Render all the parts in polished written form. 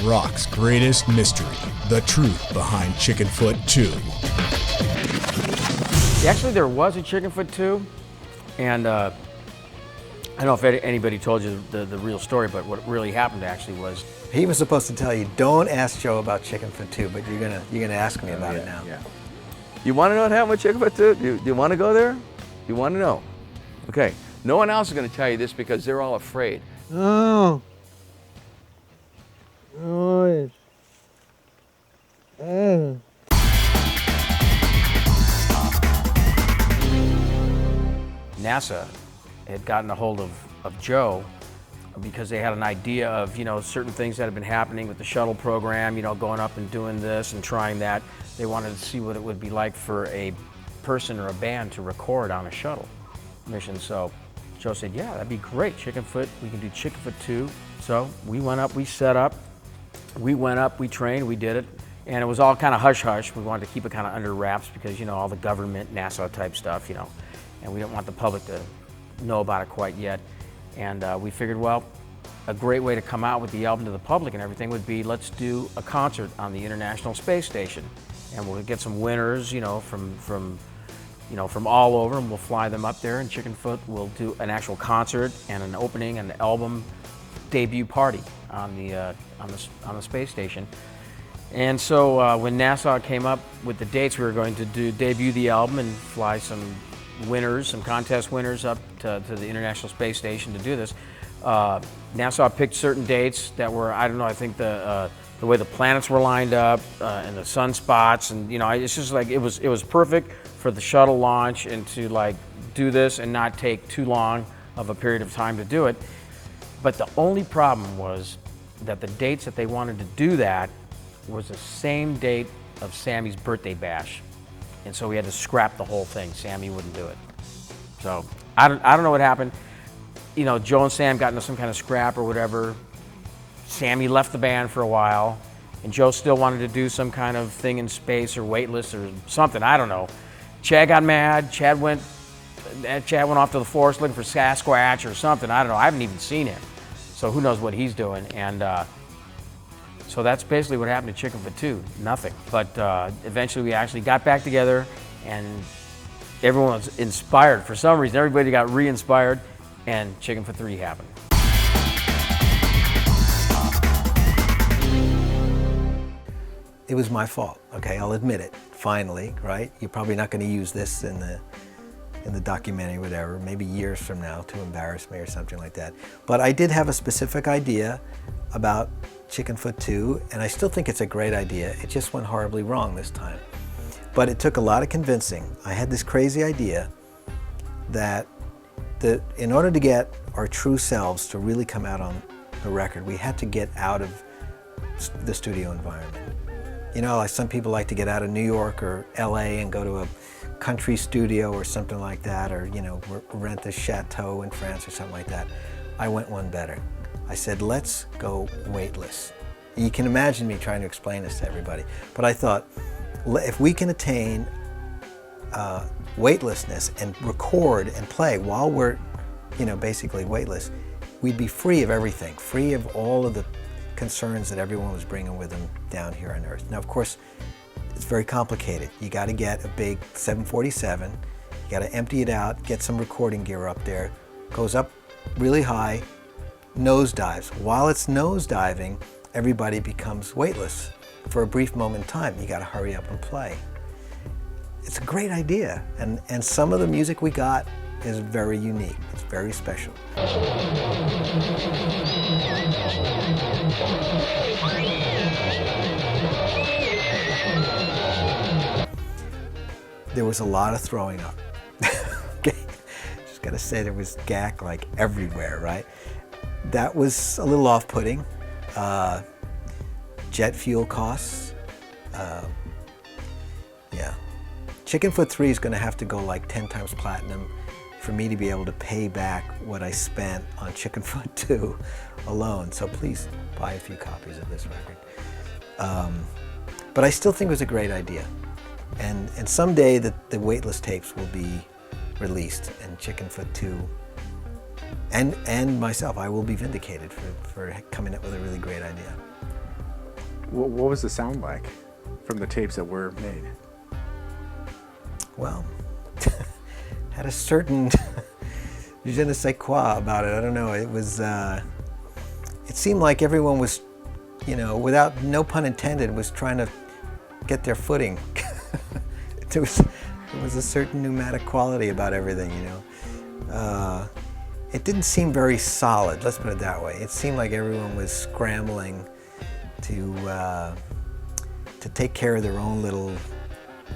rock's greatest mystery, the truth behind Chickenfoot II. Actually, there was a Chickenfoot II, and I don't know if anybody told you the real story, but what really happened actually was... He was supposed to tell you, don't ask Joe about Chickenfoot II, but you're gonna ask me about it now. Yeah. You want to know what happened with Chickenfoot II? Do you want to go there? You want to know? Okay. No one else is going to tell you this because they're all afraid. Oh. Oh. NASA had gotten a hold of Joe because they had an idea of, certain things that had been happening with the shuttle program, going up and doing this and trying that. They wanted to see what it would be like for a person or a band to record on a shuttle mission. So Joe said, yeah, that'd be great, Chickenfoot, we can do Chickenfoot II. So we went up, we set up, we trained, we did it. And it was all kind of hush-hush. We wanted to keep it kind of under wraps because, all the government, NASA type stuff, and we didn't want the public to know about it quite yet. And we figured, well, a great way to come out with the album to the public and everything would be, let's do a concert on the International Space Station. And we'll get some winners, from all over, and we'll fly them up there, and Chickenfoot will do an actual concert and an opening and an album debut party on the space station. And so when NASA came up with the dates, we were going to debut the album and fly some winners, some contest winners up to the International Space Station to do this. NASA picked certain dates that were, I don't know, I think the way the planets were lined up and the sunspots, and it's just like it was perfect for the shuttle launch and to do this and not take too long of a period of time to do it. But the only problem was that the dates that they wanted to do that was the same date of Sammy's birthday bash. And so we had to scrap the whole thing. Sammy wouldn't do it. So I don't know what happened. Joe and Sam got into some kind of scrap or whatever. Sammy left the band for a while, and Joe still wanted to do some kind of thing in space or weightless or something, I don't know. Chad got mad. Chad went off to the forest looking for Sasquatch or something, I don't know. I haven't even seen him. So who knows what he's doing. And so that's basically what happened to Chickenfoot II, nothing. But eventually we actually got back together, and everyone was inspired. For some reason, everybody got re-inspired, and Chickenfoot III happened. It was my fault, okay, I'll admit it, finally, right? You're probably not gonna use this in the documentary or whatever, maybe years from now to embarrass me or something like that. But I did have a specific idea about Chickenfoot II, and I still think it's a great idea. It just went horribly wrong this time. But it took a lot of convincing. I had this crazy idea that in order to get our true selves to really come out on the record, we had to get out of the studio environment. Like some people like to get out of New York or LA and go to a country studio or something like that, or rent a chateau in France or something like that. I went one better. I said, let's go weightless. You can imagine me trying to explain this to everybody, but I thought, if we can attain weightlessness and record and play while we're, basically weightless, we'd be free of everything, free of all of the concerns that everyone was bringing with them down here on Earth. Now, of course, it's very complicated. You got to get a big 747, you got to empty it out, get some recording gear up there, goes up really high, nosedives. While it's nosediving, everybody becomes weightless for a brief moment in time. You got to hurry up and play. It's a great idea, and some of the music we got is very unique. It's very special. There was a lot of throwing up. Okay, just gotta say, there was gack everywhere, right? That was a little off-putting. Jet fuel costs. Yeah. Chickenfoot III is gonna have to go 10 times platinum for me to be able to pay back what I spent on Chickenfoot II alone. So please buy a few copies of this record. But I still think it was a great idea. And someday the weightless tapes will be released, and Chickenfoot II and myself, I will be vindicated for coming up with a really great idea. What was the sound like from the tapes that were made? Well, had a certain je ne sais quoi about it. I don't know. It was. It seemed like everyone was, without no pun intended, was trying to get their footing. There was a certain pneumatic quality about everything. It didn't seem very solid. Let's put it that way. It seemed like everyone was scrambling to take care of their own little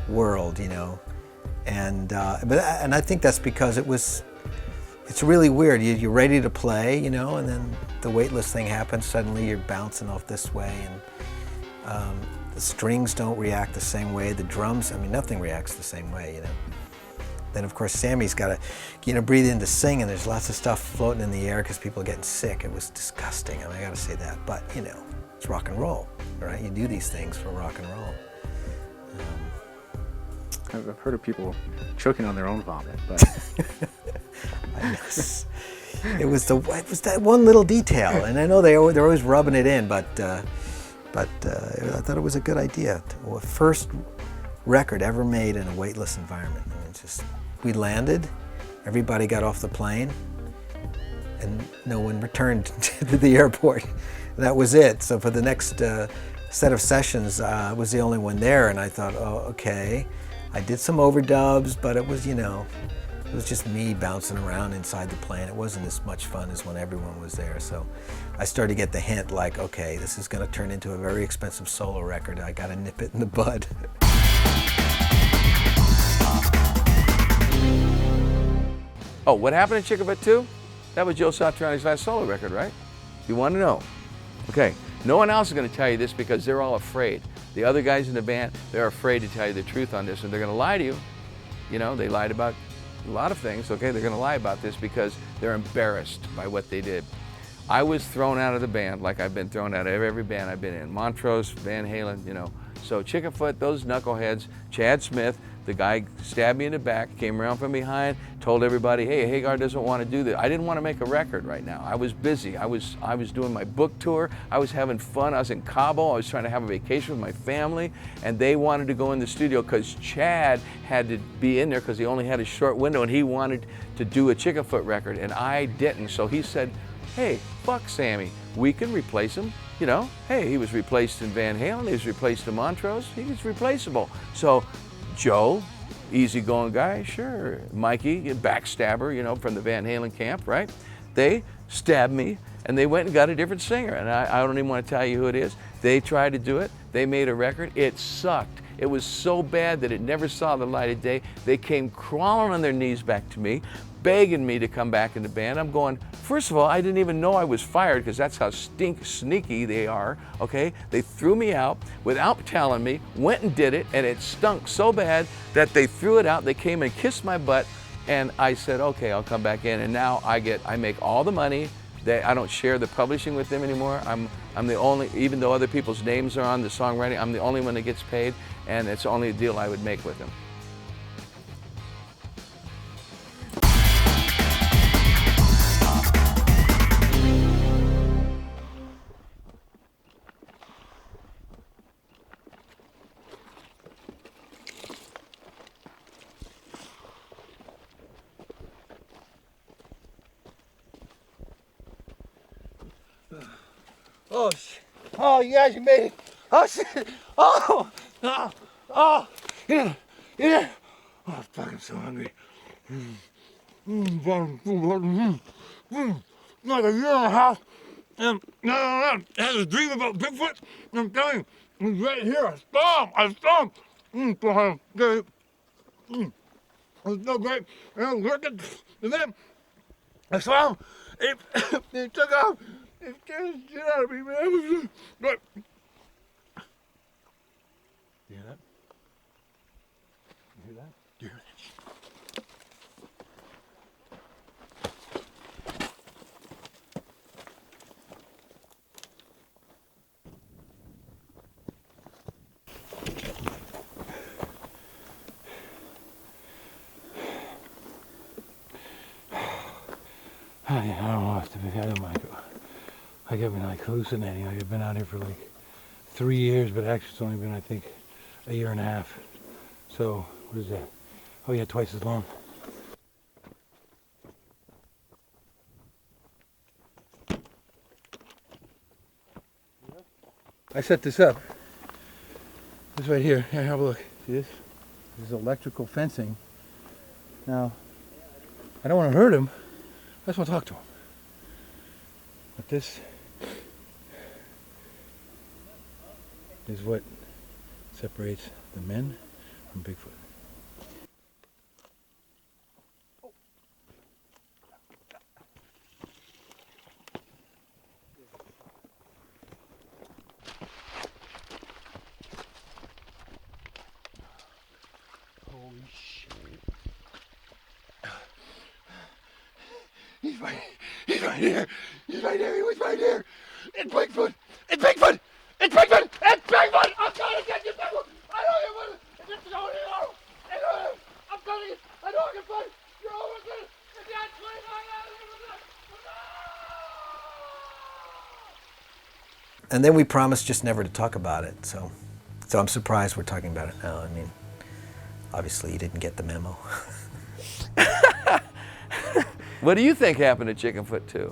world, and I think that's because it's really weird. You're ready to play, and then the weightless thing happens. Suddenly you're bouncing off this way, and the strings don't react the same way. The drums, nothing reacts the same way, Then of course Sammy's got to, breathe in to sing, and there's lots of stuff floating in the air because people are getting sick. It was disgusting. I got to say that, but it's rock and roll, right? You do these things for rock and roll. I've heard of people choking on their own vomit, but it was that one little detail, and I know they're always rubbing it in, but I thought it was a good idea. First record ever made in a weightless environment. We landed, everybody got off the plane, and no one returned to the airport. That was it. So for the next set of sessions, I was the only one there, and I thought, oh, okay. I did some overdubs, but it was, it was just me bouncing around inside the plane. It wasn't as much fun as when everyone was there. So I started to get the hint, like, okay, this is going to turn into a very expensive solo record. I got to nip it in the bud. Oh, what happened at Chickenfoot II? That was Joe Satriani's last solo record, right? You want to know? Okay, no one else is going to tell you this because they're all afraid. The other guys in the band, they're afraid to tell you the truth on this, and they're going to lie to you. They lied about a lot of things, okay? They're going to lie about this because they're embarrassed by what they did. I was thrown out of the band like I've been thrown out of every band I've been in. Montrose, Van Halen, So Chickenfoot, those knuckleheads, Chad Smith, the guy stabbed me in the back, came around from behind, told everybody, hey, Hagar doesn't want to do this. I didn't want to make a record right now. I was busy. I was doing my book tour. I was having fun. I was in Cabo. I was trying to have a vacation with my family, and they wanted to go in the studio because Chad had to be in there because he only had a short window, and he wanted to do a Chickenfoot record, and I didn't. So he said, hey, fuck Sammy. We can replace him. Hey, he was replaced in Van Halen. He was replaced in Montrose. He was replaceable. So Joe, easygoing guy, sure. Mikey, backstabber, from the Van Halen camp, right? They stabbed me, and they went and got a different singer, and I don't even want to tell you who it is. They tried to do it. They made a record. It sucked. It was so bad that it never saw the light of day. They came crawling on their knees back to me, begging me to come back in the band. I'm going, first of all, I didn't even know I was fired because that's how sneaky they are, okay? They threw me out without telling me, went and did it, and it stunk so bad that they threw it out. They came and kissed my butt, and I said, okay, I'll come back in, and now I make all the money. I don't share the publishing with them anymore. I'm the only, even though other people's names are on the songwriting, I'm the only one that gets paid, and it's the only deal I would make with them. Oh, shit. Oh, you guys, you made it. Oh, shit. Oh, oh, oh. Yeah, yeah. Oh, fuck, I'm so hungry. Like a year and a half. And I had a dream about Bigfoot. I'm telling you, he's right here. I saw him. It was so great. And I was working. And then I saw him. He took off. It scared the shit out of me, man. It was but you hear that? You hear that? You hear I don't know if to be, I don't mind. I get me like hallucinating. I've been out here for like 3 years, but actually it's only been, I think, a year and a half. So, what is that? Oh yeah, twice as long. I set this up. This right here. Here, have a look. See this? This is electrical fencing. Now, I don't want to hurt him. I just want to talk to him. But this is what separates the men from Bigfoot. Holy shit. He's right here. He's right here. He was right here. It's Bigfoot. It's Bigfoot. It's Bigfoot. It's Bigfoot. I'm trying to get you, Bigfoot. I know you want to. It's going on. I'm telling you. I know I can fight. You're over good. It's got 29 hours. And then we promised just never to talk about it. So I'm surprised we're talking about it now. I mean, obviously you didn't get the memo. What do you think happened to Chickenfoot II?